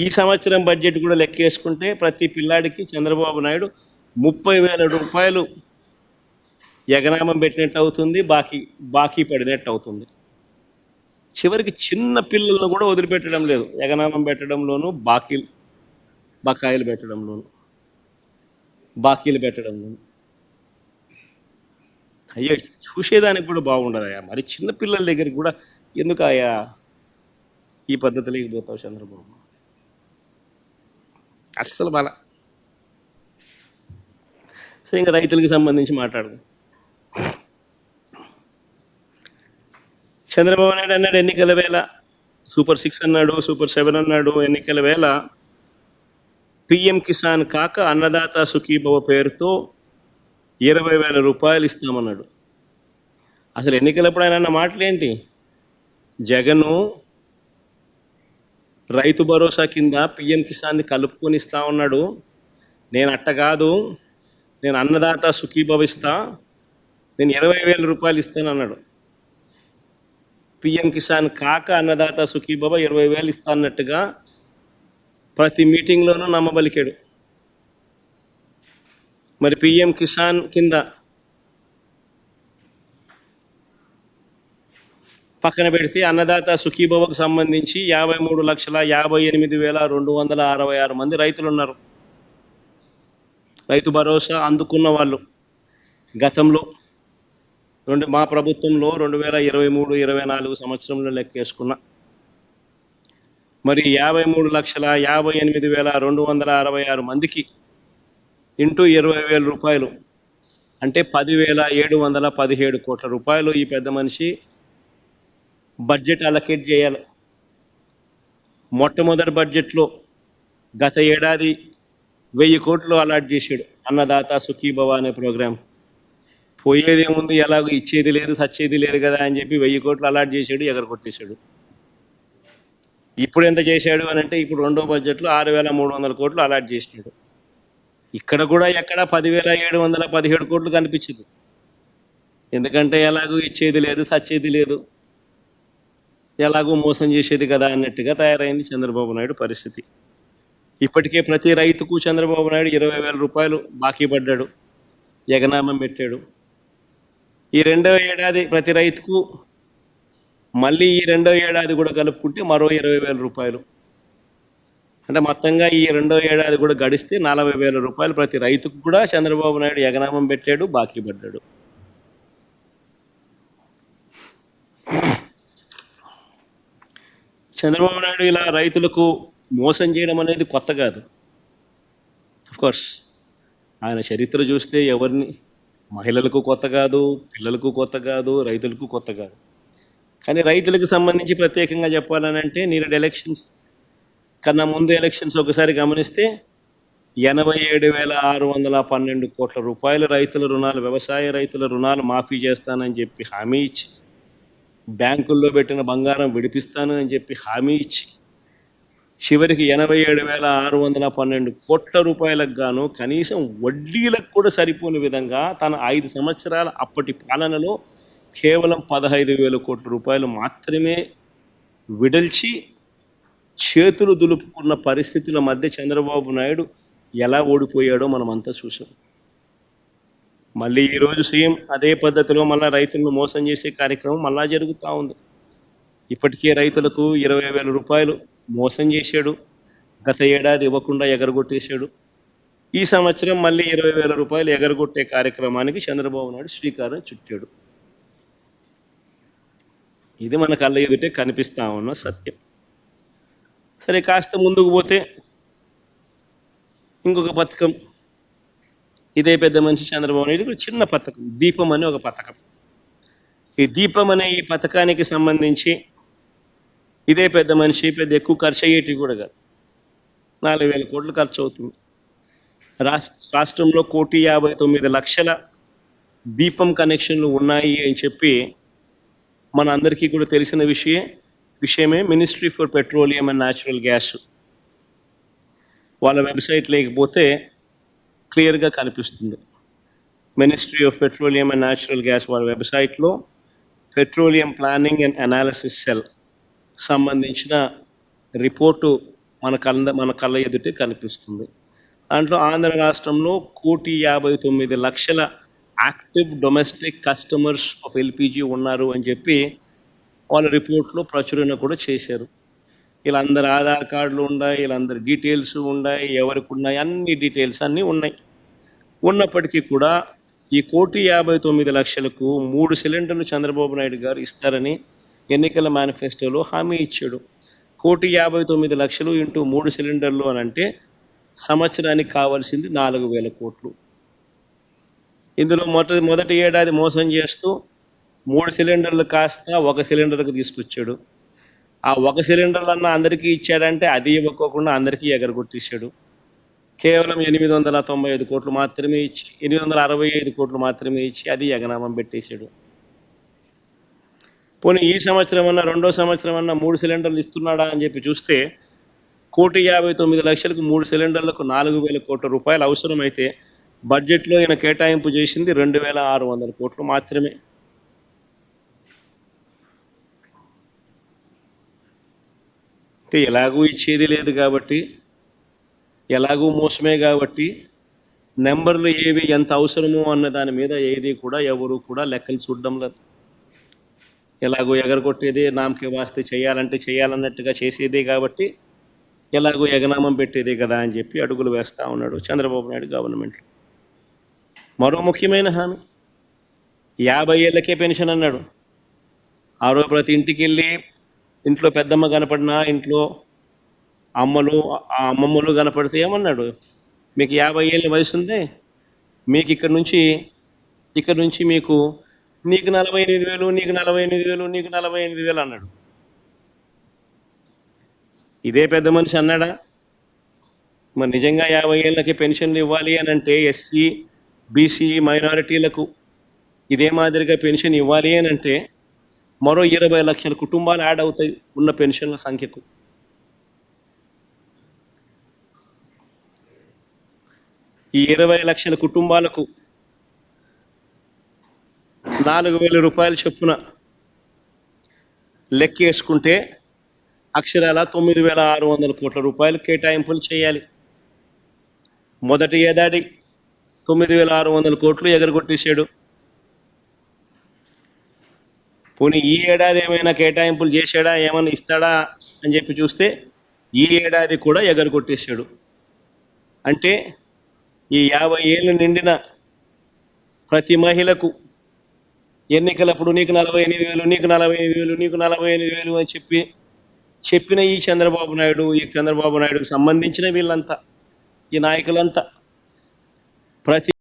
ఈ సంవత్సరం బడ్జెట్ కూడా లెక్కేసుకుంటే ప్రతి పిల్లాడికి చంద్రబాబు నాయుడు 30,000 రూపాయలు ఎగనామం పెట్టినట్టు అవుతుంది, బాకీ పడినట్టు అవుతుంది. చివరికి చిన్న పిల్లలను కూడా వదిలిపెట్టడం లేదు, ఎగనామం పెట్టడంలోనూ బకాయిలు పెట్టడంలోనూ బాకీలు పెట్టడంలోనూ. అయ్యో, చూసేదానికి కూడా బాగుండదయ్యా. మరి చిన్న పిల్లల దగ్గరికి కూడా ఎందుకు అయ్యా ఈ పద్ధతి లేకపోతావు చంద్రబాబు? అస్సలు బాల. సరే, ఇంకా రైతులకు సంబంధించి మాట్లాడదాం. చంద్రబాబు నాయుడు అన్నాడు ఎన్నికల వేళ సూపర్ 6 అన్నాడు, సూపర్ 7 అన్నాడు. ఎన్నికల వేళ పిఎం కిసాన్ కాక అన్నదాత సుఖీభవ పేరుతో 20,000 రూపాయలు ఇస్తామన్నాడు. అసలు ఎన్నికలప్పుడు ఆయన అన్న మాటలేంటి? జగను రైతు భరోసా కింద పిఎం కిసాన్ని కలుపుకొని ఇస్తా ఉన్నాడు. నేను అట్ట కాదు, నేను అన్నదాత సుఖీభవ ఇస్తా, నేను 20,000 రూపాయలు ఇస్తాను అన్నాడు. పిఎం కిసాన్ కాక అన్నదాత సుఖీభవ 20,000 ఇస్తా అన్నట్టుగా ప్రతి మీటింగ్లోనూ నమ్మబలికాడు. మరి పిఎం కిసాన్ కింద పక్కన పెడితే అన్నదాత సుఖీభవకు సంబంధించి 53,58,266 మంది రైతులు ఉన్నారు. రైతు భరోసా అందుకున్న వాళ్ళు గతంలో మా ప్రభుత్వంలో 2023-24 సంవత్సరంలో లెక్కేసుకున్న మరి 53,58,266 మందికి ఇంటూ 20,000 రూపాయలు అంటే 10,717 కోట్ల రూపాయలు ఈ పెద్ద మనిషి బడ్జెట్ అలొకేట్ చేయాలి. మొట్టమొదటి బడ్జెట్లో గత ఏడాది 1,000 కోట్లు అలాట్ చేశాడు అన్నదాత సుఖీభవ అనే ప్రోగ్రాం. పోయేదేముంది, ఎలాగో ఇచ్చేది లేదు సచ్చేది లేదు కదా అని చెప్పి 1,000 కోట్లు అలాట్ చేశాడు, ఎగరగొట్టేశాడు. ఇప్పుడు ఎంత చేశాడు అని అంటే ఇప్పుడు రెండో బడ్జెట్లో 6,300 కోట్లు అలాట్ చేసినాడు. ఇక్కడ కూడా ఎక్కడ 10,717 కోట్లు కనిపించదు. ఎందుకంటే ఎలాగో ఇచ్చేది లేదు సచ్చేది లేదు, ఎలాగో మోసం చేసేది కదా అన్నట్టుగా తయారైంది చంద్రబాబు నాయుడు పరిస్థితి. ఇప్పటికే ప్రతి రైతుకు చంద్రబాబు నాయుడు 20,000 రూపాయలు బాకీ పడ్డాడు, ఎగనామం పెట్టాడు. ఈ రెండో ఏడాది ప్రతి రైతుకు మళ్ళీ ఈ రెండో ఏడాది కూడా కలుపుకుంటే మరో 20,000 రూపాయలు. అంటే మొత్తంగా ఈ రెండో ఏడాది కూడా గడిస్తే 40,000 రూపాయలు ప్రతి రైతుకు కూడా చంద్రబాబు నాయుడు ఎగనామం పెట్టాడు, బాకీ పడ్డాడు. చంద్రబాబు నాయుడు ఇలా రైతులకు మోసం చేయడం అనేది కొత్త కాదు. కోర్స్ ఆయన చరిత్ర చూస్తే ఎవరిని, మహిళలకు కొత్త కాదు, పిల్లలకు కొత్త కాదు, రైతులకు కొత్త కాదు. కానీ రైతులకు సంబంధించి ప్రత్యేకంగా చెప్పాలని అంటే నీరు ఎలక్షన్స్ కన్నా ముందు ఎలక్షన్స్ ఒకసారి గమనిస్తే 87,612 కోట్ల రూపాయల రైతుల రుణాలు, వ్యవసాయ రైతుల రుణాలు మాఫీ చేస్తానని చెప్పి హామీ ఇచ్చి, బ్యాంకుల్లో పెట్టిన బంగారం విడిపిస్తాను అని చెప్పి హామీ ఇచ్చి, చివరికి 87,612 కోట్ల రూపాయలకు గాను కనీసం వడ్డీలకు కూడా సరిపోని విధంగా తన 5 సంవత్సరాల అప్పటి పాలనలో కేవలం 15,000 కోట్ల రూపాయలు మాత్రమే విడల్చి చేతులు దులుపుకున్న పరిస్థితుల మధ్య చంద్రబాబు నాయుడు ఎలా ఓడిపోయాడో మనమంతా చూసాం. మళ్ళీ ఈరోజు సీఎం అదే పద్ధతిలో మళ్ళీ రైతులను మోసం చేసే కార్యక్రమం మళ్ళా జరుగుతూ ఉంది. ఇప్పటికే రైతులకు 20,000 రూపాయలు మోసం చేశాడు, గత ఏడాది ఇవ్వకుండా ఎగరగొట్టేశాడు. ఈ సంవత్సరం మళ్ళీ 20,000 రూపాయలు ఎగరగొట్టే కార్యక్రమానికి చంద్రబాబు నాయుడు శ్రీకారం చుట్టాడు. ఇది మన కళ్ళ ఎదుటే కనిపిస్తా ఉన్న సత్యం. సరే, కాస్త ముందుకు పోతే ఇంకొక పథకం, ఇదే పెద్ద మనిషి చంద్రబాబు నాయుడు చిన్న పథకం, దీపం అనే ఒక పథకం. ఈ దీపం అనే ఈ పథకానికి సంబంధించి ఇదే పెద్ద మనిషి పెద్ద ఎక్కువ ఖర్చు అయ్యేటివి కూడా కాదు, 4,000 కోట్లు ఖర్చు అవుతుంది. రాష్ట్రంలో 1,59,00,000 దీపం కనెక్షన్లు ఉన్నాయి అని చెప్పి మన అందరికీ కూడా తెలిసిన విషయమే. Ministry for petroleum and natural gas వాళ్ళ వెబ్సైట్ లేకపోతే క్లియర్గా కనిపిస్తుంది. Ministry of petroleum and natural gas వాళ్ళ వెబ్సైట్లో petroleum planning and analysis cell సంబంధించిన రిపోర్టు మన కళ్ళ ఎదుటే కనిపిస్తుంది. దాంట్లో ఆంధ్ర రాష్ట్రంలో 1,59,00,000 active domestic customers of LPG ఉన్నారు అని చెప్పి వాళ్ళ రిపోర్ట్లో ప్రచురణ కూడా చేశారు. వీళ్ళందరి ఆధార్ కార్డులు ఉన్నాయి, వీళ్ళందరి డీటెయిల్స్ ఉన్నాయి, ఎవరికి ఉన్నాయి, అన్ని డీటెయిల్స్ అన్నీ ఉన్నాయి. ఉన్నప్పటికీ కూడా ఈ 1,59,00,000కు 3 సిలిండర్లు చంద్రబాబు నాయుడు గారు ఇస్తారని ఎన్నికల మేనిఫెస్టోలో హామీ ఇచ్చాడు. 1,59,00,000 ఇంటూ 3 సిలిండర్లు అని అంటే సంవత్సరానికి కావాల్సింది 4,000 కోట్లు. ఇందులో మొదటి ఏడాది మోసం చేస్తూ 3 సిలిండర్లు కాస్త 1 సిలిండర్కి తీసుకొచ్చాడు. ఆ 1 సిలిండర్లన్నా అందరికీ ఇచ్చాడంటే అది ఇవ్వకోకుండా అందరికీ ఎగరగొట్టేశాడు. కేవలం 895 కోట్లు మాత్రమే ఇచ్చి 865 కోట్లు మాత్రమే ఇచ్చి అది ఎగనామం పెట్టేశాడు. పోనీ ఈ సంవత్సరం అన్నా రెండో సంవత్సరం అన్నా 3 సిలిండర్లు ఇస్తున్నాడా అని చెప్పి చూస్తే 1,59,00,000కు 3 సిలిండర్లకు 4,000 కోట్ల రూపాయలు అవసరమైతే బడ్జెట్లో ఈయన కేటాయింపు చేసింది 2,600 కోట్లు మాత్రమే. అంటే ఎలాగూ ఇచ్చేది లేదు కాబట్టి, ఎలాగూ మోసమే కాబట్టి నెంబర్లు ఏవి ఎంత అవసరమో అన్న దాని మీద ఏది కూడా ఎవరు కూడా లెక్కలు చూడడం లేదు. ఎలాగో ఎగరగొట్టేదే నామకే వాస్తే చేయాలంటే చేయాలన్నట్టుగా చేసేదే కాబట్టి ఎలాగో ఎగనామం పెట్టేదే కదా అని చెప్పి అడుగులు వేస్తూ ఉన్నాడు చంద్రబాబు నాయుడు గవర్నమెంట్. మరో ముఖ్యమైన హామీ 50 ఏళ్ళకే పెన్షన్ అన్నాడు. ఆ రోజు ప్రతి ఇంటికి వెళ్ళి ఇంట్లో పెద్దమ్మ కనపడినా ఇంట్లో అమ్మమ్మలు కనపడితే ఏమన్నాడు, మీకు 50 ఏళ్ళ వయసు ఉంది, మీకు ఇక్కడ నుంచి మీకు నీకు 48,000, నీకు 48,000, నీకు 48,000 అన్నాడు. ఇదే పెద్ద మనిషి అన్నాడా? మరి నిజంగా 50 ఏళ్ళకి పెన్షన్లు ఇవ్వాలి అని అంటే ఎస్సీ, బీసీ, మైనారిటీలకు ఇదే మాదిరిగా పెన్షన్ ఇవ్వాలి అని అంటే మరో 20 లక్షల కుటుంబాలు యాడ్ అవుతాయి ఉన్న పెన్షన్ల సంఖ్యకు. ఈ 20 లక్షల కుటుంబాలకు 4,000 రూపాయలు చొప్పున లెక్కేసుకుంటే అక్షరాల 9,600 కోట్ల రూపాయలు కేటాయింపులు చేయాలి. మొదటి ఏడాది 9,600 కోట్లు ఎగరగొట్టేశాడు. పోనీ ఈ ఏడాది ఏమైనా కేటాయింపులు చేశాడా, ఏమైనా ఇస్తాడా అని చెప్పి చూస్తే ఈ ఏడాది కూడా ఎగరగొట్టేశాడు. అంటే ఈ 50 ఏళ్ళు నిండిన ప్రతి మహిళకు ఎన్నికలప్పుడు నీకు 48,000, నీకు 48,000, నీకు 48,000 అని చెప్పిన ఈ చంద్రబాబు నాయుడుకి సంబంధించిన వీళ్ళంతా, ఈ నాయకులంతా ప్రతి